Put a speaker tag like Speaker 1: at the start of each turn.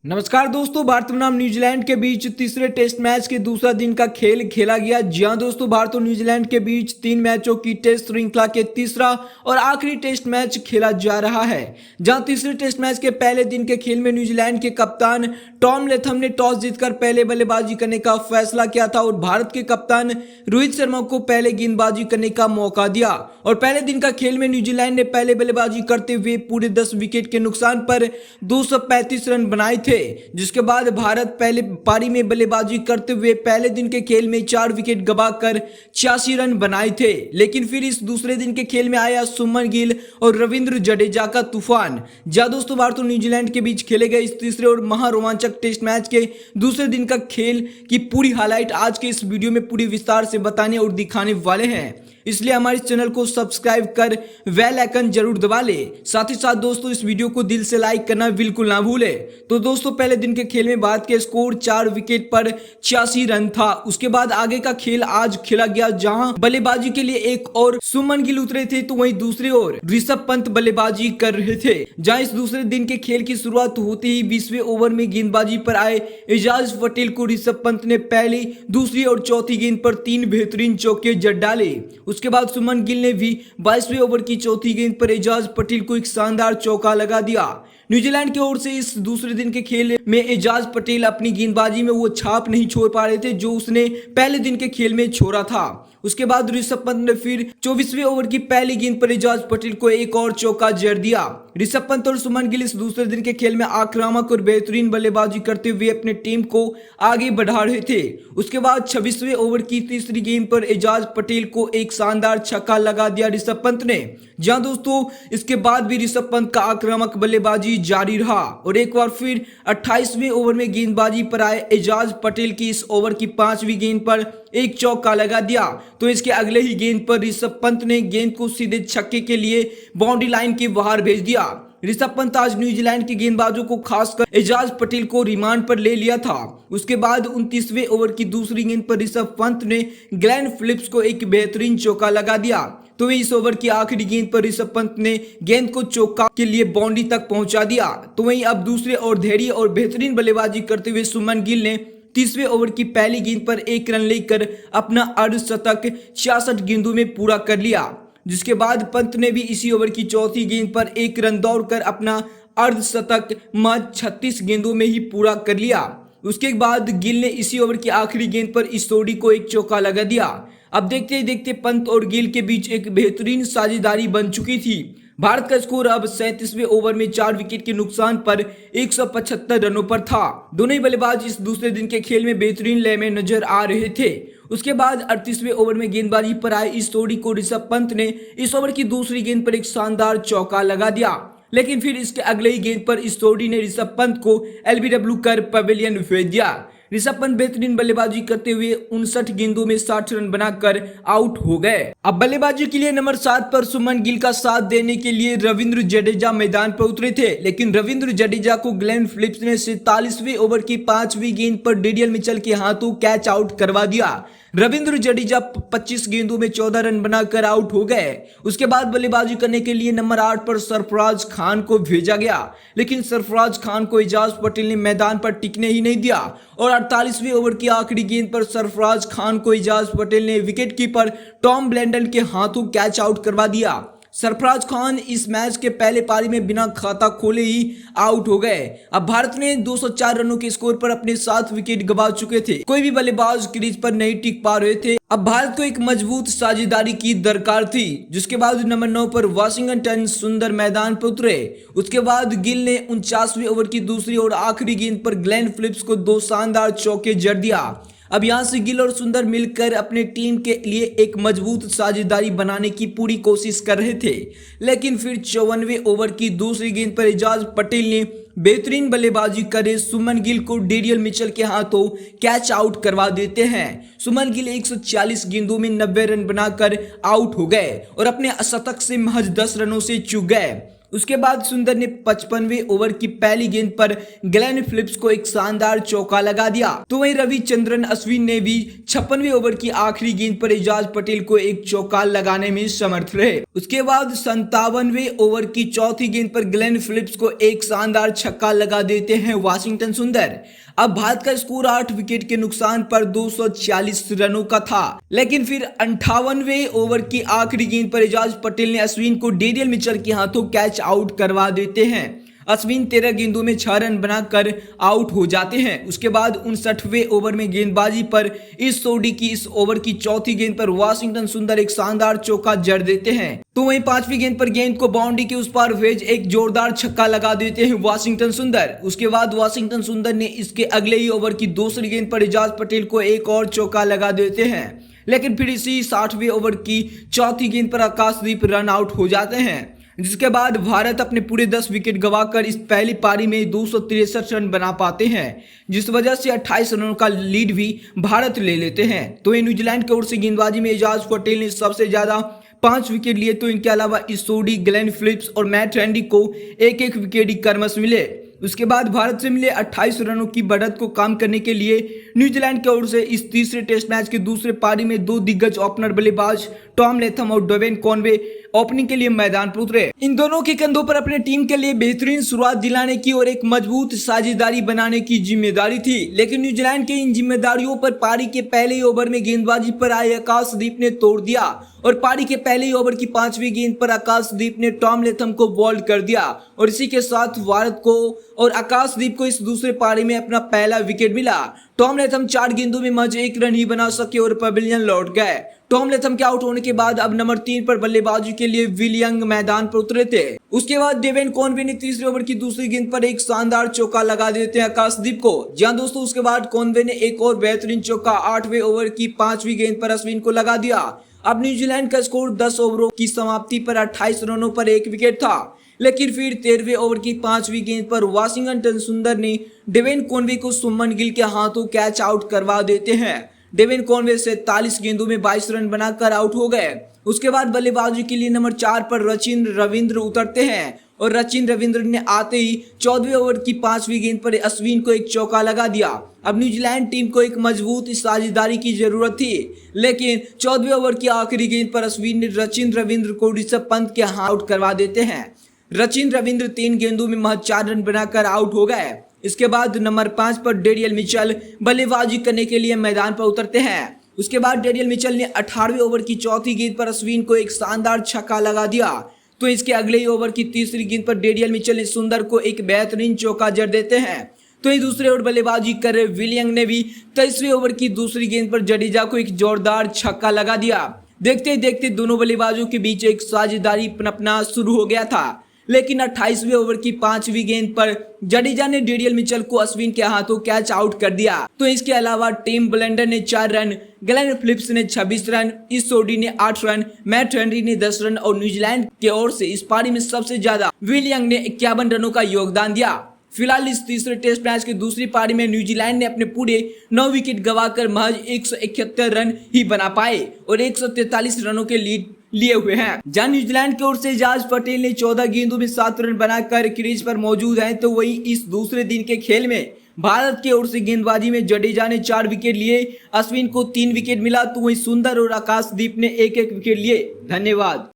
Speaker 1: नमस्कार दोस्तों, भारत बनाम न्यूजीलैंड के बीच तीसरे टेस्ट मैच के दूसरा दिन का खेल खेला गया। जी हां दोस्तों, भारत और न्यूजीलैंड के बीच 3 मैचों की टेस्ट श्रृंखला के तीसरा और आखिरी टेस्ट मैच खेला जा रहा है। जहां तीसरे टेस्ट मैच के पहले दिन के खेल में न्यूजीलैंड के कप्तान टॉम लेथम ने टॉस जीतकर पहले बल्लेबाजी करने का फैसला किया था और भारत के कप्तान रोहित शर्मा को पहले गेंदबाजी करने का मौका दिया। और पहले दिन का खेल में न्यूजीलैंड ने पहले बल्लेबाजी करते हुए पूरे 10 विकेट के नुकसान पर 235 रन बनाए थे, जिसके बाद भारत पहले पारी में बल्लेबाजी करते हुए पहले दिन के खेल में 4 विकेट गंवाकर 86 रन बनाए थे। लेकिन फिर इस दूसरे दिन के खेल में आया सुमन गिल और रविंद्र जडेजा का तूफान। जहां दोस्तों भारत और न्यूजीलैंड के बीच खेले गए इस तीसरे और महारोमांचक टेस्ट मैच के दूसरे दिन का खेल की पूरी हाईलाइट आज के इस वीडियो में पूरी विस्तार से बताने और दिखाने वाले हैं, इसलिए हमारे चैनल को सब्सक्राइब कर बेल आइकन जरूर दबा ले। साथ ही साथ दोस्तों इस वीडियो को दिल से लाइक करना बिल्कुल ना भूले। तो दोस्तों पहले दिन के खेल में भारत के स्कोर 4 विकेट पर 86 रन था। उसके बाद आगे का खेल आज खेला गया, जहां बल्लेबाजी के लिए एक और सुमन गिल उतरे थे, तो वहीं दूसरी ओर ऋषभ पंत बल्लेबाजी कर रहे थे। जहां इस दूसरे दिन के खेल की शुरुआत होते ही 20वें ओवर में गेंदबाजी पर आए एजाज पटेल को ऋषभ पंत ने पहली, दूसरी और चौथी गेंद पर 3 बेहतरीन चौके जड़ डाले। उसके बाद सुमन गिल ने भी 22वें ओवर की चौथी गेंद पर एजाज पटेल को एक शानदार चौका लगा दिया। न्यूजीलैंड की ओर से इस दूसरे दिन के खेल में एजाज पटेल अपनी गेंदबाजी में वो छाप नहीं छोड़ पा रहे थे जो उसने पहले दिन के खेल में छोड़ा था। उसके बाद ऋषभ पंत ने फिर 24वें ओवर की पहली गेंद पर एजाज पटेल को एक और चौका जड़ दिया। ऋषभ पंत और सुमन गिल इस दूसरे दिन के खेल में आक्रामक और बेहतरीन बल्लेबाजी करते हुए अपने टीम को आगे बढ़ा रहे थे। उसके बाद 26वें ओवर की तीसरी गेंद पर एजाज पटेल को एक शानदार छक्का लगा दिया ऋषभ पंत ने। जहां दोस्तों इसके बाद भी ऋषभ पंत का आक्रामक बल्लेबाजी जारी रहा और एक बार फिर 28वें ओवर में गेंदबाजी पर आए एजाज पटेल की इस ओवर की 5वीं गेंद पर एक चौका लगा दिया। तो इसके अगले ही गेंद पर ऋषभ पंत ने गेंद को सीधे छक्के के लिए बाउंड्री लाइन के बाहर भेज दिया। ऋषभ पंत आज न्यूजीलैंड के गेंदबाजों को खासकर एजाज पटेल को रिमांड पर ले लिया था। उसके बाद 29वें ओवर की दूसरी गेंद पर ऋषभ पंत ने ग्लेन फिलिप्स को एक बेहतरीन चौका लगा दिया। तो इस ओवर की आखिरी गेंद पर ऋषभ पंत ने गेंद को चौका के लिए बाउंड्री तक पहुंचा दिया। तो वहीं अब दूसरे और धैर्य और बेहतरीन बल्लेबाजी करते हुए सुमन गिल ने 30वें ओवर की पहली गेंद पर 1 रन लेकर अपना अर्धशतक 66 गेंदों में पूरा कर लिया। जिसके बाद पंत ने भी इसी ओवर की चौथी गेंद पर 1 रन दौड़कर अपना अर्धशतक मात्र 36 गेंदों में ही पूरा कर लिया। उसके बाद गिल ने इसी ओवर की आखिरी गेंद पर इस्टोडी को एक चौका लगा दिया। अब देखते ही देखते पंत और गिल के बीच एक बेहतरीन साझेदारी बन चुकी थी। भारत का स्कोर अब 37वें ओवर में 4 विकेट के नुकसान पर 175 रनों पर था। दोनों ही बल्लेबाज इस दूसरे दिन के खेल में बेहतरीन लय में नजर आ रहे थे। उसके बाद 38वें ओवर में गेंदबाजी पर आए इस जोड़ी को ऋषभ पंत ने इस ओवर की दूसरी गेंद पर एक शानदार चौका लगा दिया। लेकिन फिर इसके अगले ही गेंद पर इस जोड़ी ने ऋषभ पंत को एलबीडब्ल्यू कर पवेलियन भेज दिया। ऋषभ पंत बेहतरीन बल्लेबाजी करते हुए 59 गेंदों में 60 रन बनाकर आउट हो गए। अब बल्लेबाजी के लिए नंबर 7 पर सुमन गिल का साथ देने के लिए रविंद्र जडेजा मैदान पर उतरे थे, लेकिन रविंद्र जडेजा को ग्लेन फिलिप्स ने 47वें ओवर की 5वीं गेंद पर डेरियल मिचेल के हाथों कैच आउट करवा दिया। रविंद्र जडेजा 25 गेंदों में 14 रन बनाकर आउट हो गए। उसके बाद बल्लेबाजी करने के लिए नंबर 8 पर सरफराज खान को भेजा गया, लेकिन सरफराज खान को एजाज पटेल ने मैदान पर टिकने ही नहीं दिया और 48वें ओवर की आखिरी गेंद पर सरफराज खान को एजाज पटेल ने विकेटकीपर टॉम ब्लेंडन के हाथों कैच आउट करवा दिया। सरफराज खान इस मैच के पहले पारी में बिना खाता खोले ही आउट हो गए। अब भारत ने 204 रनों के स्कोर पर अपने 7 विकेट गंवा चुके थे। कोई भी बल्लेबाज क्रीज पर नहीं टिक पा रहे थे। अब भारत को एक मजबूत साझेदारी की दरकार थी। जिसके बाद नंबर 9 पर वाशिंगटन सुंदर मैदान पर उतरे। उसके बाद गिल ने 49वें ओवर की दूसरी और आखिरी गेंद पर ग्लेन फिलिप्स को 2 शानदार चौके जड़ दिया। अब यहां से गिल और सुंदर मिलकर अपने टीम के लिए एक मजबूत साझेदारी बनाने की पूरी कोशिश कर रहे थे, लेकिन फिर 54वें ओवर की दूसरी गेंद पर एजाज पटेल ने बेहतरीन बल्लेबाजी करे सुमन गिल को डेरियल मिचेल के हाथों कैच आउट करवा देते हैं। सुमन गिल 140 गेंदों में 90 रन बनाकर आउट हो गए और अपने शतक से महज 10 रनों से चूक गए। उसके बाद सुंदर ने 55वें ओवर की पहली गेंद पर ग्लेन फिलिप्स को एक शानदार चौका लगा दिया। तो वहीं रविचंद्रन अश्विन ने भी 56वें ओवर की आखिरी गेंद पर एजाज पटेल को एक चौका लगाने में समर्थ रहे। उसके बाद 57वें ओवर की चौथी गेंद पर ग्लेन फिलिप्स को एक शानदार छक्का लगा देते हैं वाशिंगटन सुंदर। अब भारत का स्कोर 8 विकेट के नुकसान पर 240 रनों का था, लेकिन फिर 58वें ओवर की आखिरी गेंद पर एजाज पटेल ने अश्विन को डेरियल मिचेल के हाथों कैच आउट करवा देते हैं। अश्विन 13 गेंदों में 6 रन बनाकर आउट हो जाते हैं। उसके बाद 59वें ओवर में गेंदबाजी पर इस सोडी की इस ओवर की चौथी गेंद पर वाशिंगटन सुंदर एक शानदार चौका जड़ देते हैं। तो वहीं 5वीं गेंद पर गेंद को बाउंड्री के उस पार भेज एक जोरदार छक्का लगा देते हैं वाशिंगटन सुंदर। उसके बाद वाशिंगटन सुंदर ने इसके अगले ही ओवर की दूसरी गेंद पर एजाज पटेल को एक और चौका लगा देते हैं, लेकिन फिर इसी 60वें ओवर की चौथी गेंद पर आकाशदीप रन आउट हो जाते हैं, जिसके बाद भारत अपने पूरे 10 विकेट गंवाकर इस पहली पारी में 263 रन बना पाते हैं, जिस वजह से 28 रनों का लीड भी भारत ले लेते हैं। तो ये न्यूजीलैंड की ओर से गेंदबाजी में एजाज पटेल ने सबसे ज्यादा 5 विकेट लिए। तो इनके अलावा इसोडी, ग्लेन फिलिप्स और मैट हेनरी को एक एक विकेट ही क्रमश मिले। उसके बाद भारत से मिले 28 रनों की बढ़त को कम करने के लिए न्यूजीलैंड की ओर से इस तीसरे टेस्ट मैच के दूसरे पारी में 2 दिग्गज ओपनर बल्लेबाज टॉम लेथम और डेवेन कॉनवे ओपनिंग के लिए मैदान पर उतरे। इन दोनों के कंधों पर अपने टीम के लिए बेहतरीन शुरुआत दिलाने की और एक मजबूत साझेदारी बनाने की जिम्मेदारी थी, लेकिन न्यूजीलैंड के इन जिम्मेदारियों पर पारी के पहले ही ओवर में गेंदबाजी पर आए आकाशदीप ने तोड़ दिया और पारी के पहले ही ओवर की 5वीं गेंद पर आकाशदीप ने टॉम लेथम को बॉल्ड कर दिया और इसी के साथ भारत को और आकाशदीप को इस दूसरे पारी में अपना पहला विकेट मिला। टॉम लेथम 4 गेंदों में महज 1 रन ही बना सके और पवेलियन लौट गए। टॉम लेथम के आउट होने के बाद अब नंबर 3 पर बल्लेबाजी के लिए विल यंग मैदान पर उतरे थे। उसके बाद डेवेन कॉनवे ने तीसरे ओवर की दूसरी गेंद पर एक शानदार चौका लगा देते हैं आकाशदीप को। जी हां दोस्तों, उसके बाद कॉनवे ने एक और बेहतरीन चौका 8वें ओवर की 5वीं गेंद पर अश्विन को लगा दिया। अब न्यूजीलैंड का स्कोर 10 ओवरों की समाप्ति पर 28 रनों पर 1 विकेट था, लेकिन फिर 13वें ओवर की 5वीं गेंद पर वाशिंगटन सुंदर ने डेवेन कॉनवे को सुमन गिल के हाथों कैच आउट करवा देते हैं। डेवेन कॉनवे 47 गेंदों में 22 रन बनाकर आउट हो गए। उसके बाद बल्लेबाजी के लिए नंबर 4 पर रचिन रविंद्र उतरते हैं और रचिन रविंद्र ने आते ही 14वें ओवर की 5वीं गेंद पर अश्विन को एक चौका लगा दिया। अब न्यूजीलैंड टीम को एक मजबूत साझेदारी की जरूरत थी, लेकिन 14वें ओवर की आखिरी गेंद पर अश्विन ने रचिन रविंद्र को ऋषभ पंत के हाथ आउट करवा देते हैं। रचिन रविंद्र 3 गेंदों में महज 4 रन बनाकर आउट हो गए। इसके बाद नंबर 5 पर डेरियल मिचेल बल्लेबाजी करने के लिए मैदान पर उतरते हैं। उसके बाद डेरियल मिचेल ने 18वें ओवर की चौथी गेंद पर अश्विन को एक शानदार छक्का लगा दिया। तो इसके अगले ही ओवर की तीसरी गेंद पर डेरियल मिचेल ने सुंदर को एक बेहतरीन चौका जड़ देते हैं। तो ये दूसरे ओवर बल्लेबाजी कर रहे विल यंग ने भी 23वें ओवर की दूसरी गेंद पर जडेजा को एक जोरदार छक्का लगा दिया। देखते ही देखते दोनों बल्लेबाजों के बीच एक साझेदारी पनपना शुरू हो गया था, लेकिन 28वें ओवर की 5वीं गेंद पर जडेजा ने डेरियल मिचेल को अश्विन के हाथों कैच आउट कर दिया। तो इसके अलावा टिम ब्लेंडर ने 4 रन, ग्लेन फिलिप्स ने 26 रन, इसोडी ने 8 रन, मैट हेनरी ने 10 रन और न्यूजीलैंड की ओर से इस पारी में सबसे ज्यादा विल यंग ने 51 रनों का योगदान दिया। फिलहाल इस तीसरे टेस्ट मैच की दूसरी पारी में न्यूजीलैंड ने अपने पूरे 9 विकेट गंवाकर महज 171 रन ही बना पाए और 143 रनों के लीड लिए हुए हैं। जहां न्यूजीलैंड की ओर से एजाज पटेल ने 14 गेंदों में 7 रन बनाकर क्रीज पर मौजूद हैं, तो वही इस दूसरे दिन के खेल में भारत की ओर से गेंदबाजी में जडेजा ने 4 विकेट लिए, अश्विन को 3 विकेट मिला, तो वही सुंदर और आकाशदीप ने एक एक विकेट लिए। धन्यवाद।